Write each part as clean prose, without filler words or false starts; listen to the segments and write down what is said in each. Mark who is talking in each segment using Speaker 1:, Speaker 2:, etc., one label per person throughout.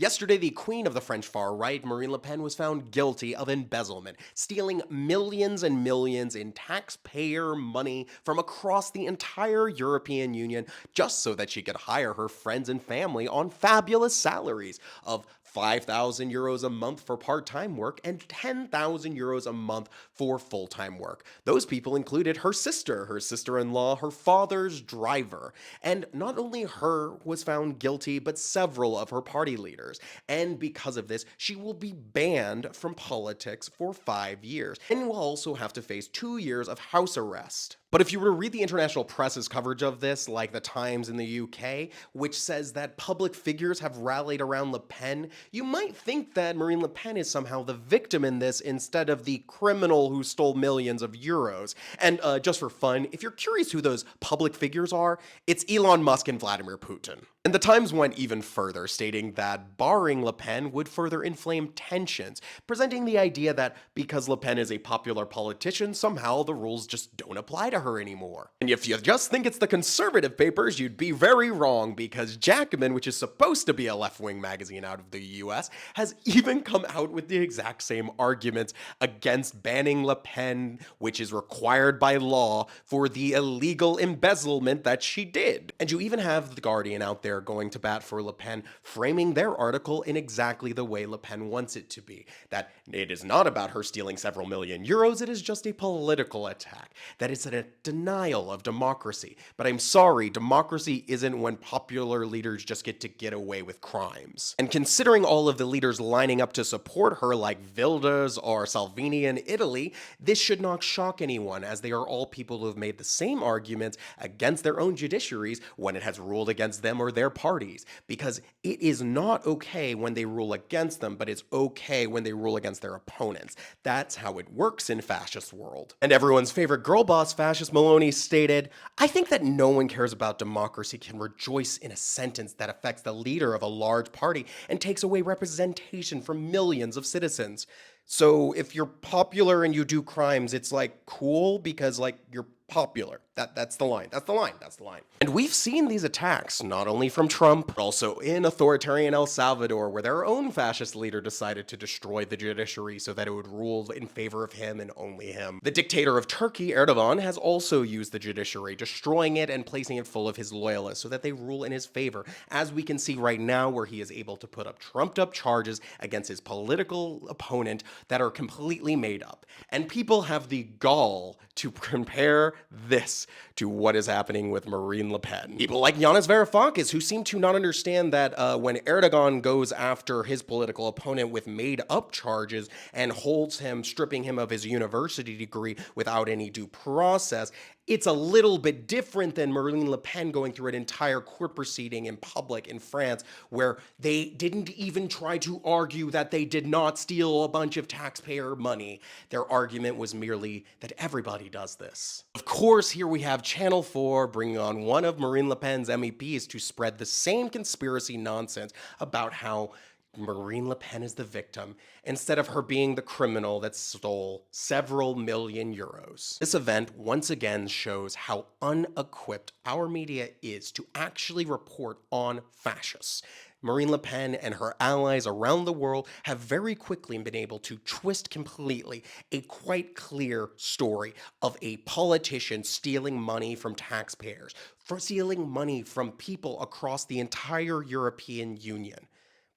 Speaker 1: Yesterday, the queen of the French far right, Marine Le Pen, was found guilty of embezzlement, stealing millions and millions in taxpayer money from across the entire European Union just so that she could hire her friends and family on fabulous salaries of 5,000 euros a month for part time work and 10,000 euros a month for full time work. Those people included her sister in law, her father's driver. And not only her was found guilty, but several of her party leaders. And because of this, she will be banned from politics for 5 years and will also have to face 2 years of house arrest. But if you were to read the international press's coverage of this, like the Times in the UK, which says that public figures have rallied around Le Pen, you might think that Marine Le Pen is somehow the victim in this instead of the criminal who stole millions of euros. And just for fun, if you're curious who those public figures are, it's Elon Musk and Vladimir Putin. And the Times went even further, stating that barring Le Pen would further inflame tensions, presenting the idea that because Le Pen is a popular politician, somehow the rules just don't apply to her anymore. And if you just think it's the conservative papers, you'd be very wrong, because Jacobin, which is supposed to be a left-wing magazine out of the US, has even come out with the exact same arguments against banning Le Pen, which is required by law, for the illegal embezzlement that she did. And you even have The Guardian out there going to bat for Le Pen, framing their article in exactly the way Le Pen wants it to be. That it is not about her stealing several million euros, it is just a political attack. That it's a denial of democracy. But I'm sorry, democracy isn't when popular leaders just get away with crimes. And considering all of the leaders lining up to support her, like Wilders or Salvini in Italy, this should not shock anyone, as they are all people who have made the same arguments against their own judiciaries when it has ruled against them or their parties. Because it is not okay when they rule against them, but it's okay when they rule against their opponents. That's how it works in fascist world. And everyone's favorite girl boss, Fascist Maloney, stated, "I think that no one cares about democracy can rejoice in a sentence that affects the leader of a large party and takes away representation from millions of citizens. So if you're popular and you do crimes, it's like cool because like you're popular. That's the line. That's the line. That's the line." And we've seen these attacks not only from Trump, but also in authoritarian El Salvador, where their own fascist leader decided to destroy the judiciary so that it would rule in favor of him and only him. The dictator of Turkey, Erdogan, has also used the judiciary, destroying it and placing it full of his loyalists so that they rule in his favor, as we can see right now, where he is able to put up trumped up charges against his political opponent that are completely made up. And people have the gall to compare this to what is happening with Marine Le Pen. People like Yanis Varoufakis, who seem to not understand that when Erdogan goes after his political opponent with made-up charges and holds him, stripping him of his university degree without any due process, it's a little bit different than Marine Le Pen going through an entire court proceeding in public in France, where they didn't even try to argue that they did not steal a bunch of taxpayer money. Their argument was merely that everybody does this. Of course, here we have Channel 4 bringing on one of Marine Le Pen's MEPs to spread the same conspiracy nonsense about how Marine Le Pen is the victim, instead of her being the criminal that stole several million euros. This event once again shows how unequipped our media is to actually report on fascists. Marine Le Pen and her allies around the world have very quickly been able to twist completely a quite clear story of a politician stealing money from taxpayers, for stealing money from people across the entire European Union.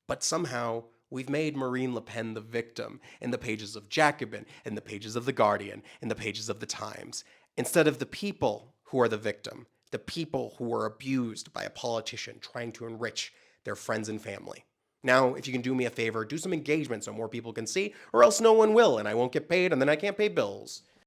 Speaker 1: But somehow, we've made Marine Le Pen the victim in the pages of Jacobin, in the pages of The Guardian, in the pages of The Times, instead of the people who are the victim, the people who are abused by a politician trying to enrich their friends and family. Now, if you can do me a favor, do some engagement so more people can see, or else no one will, and I won't get paid, and then I can't pay bills.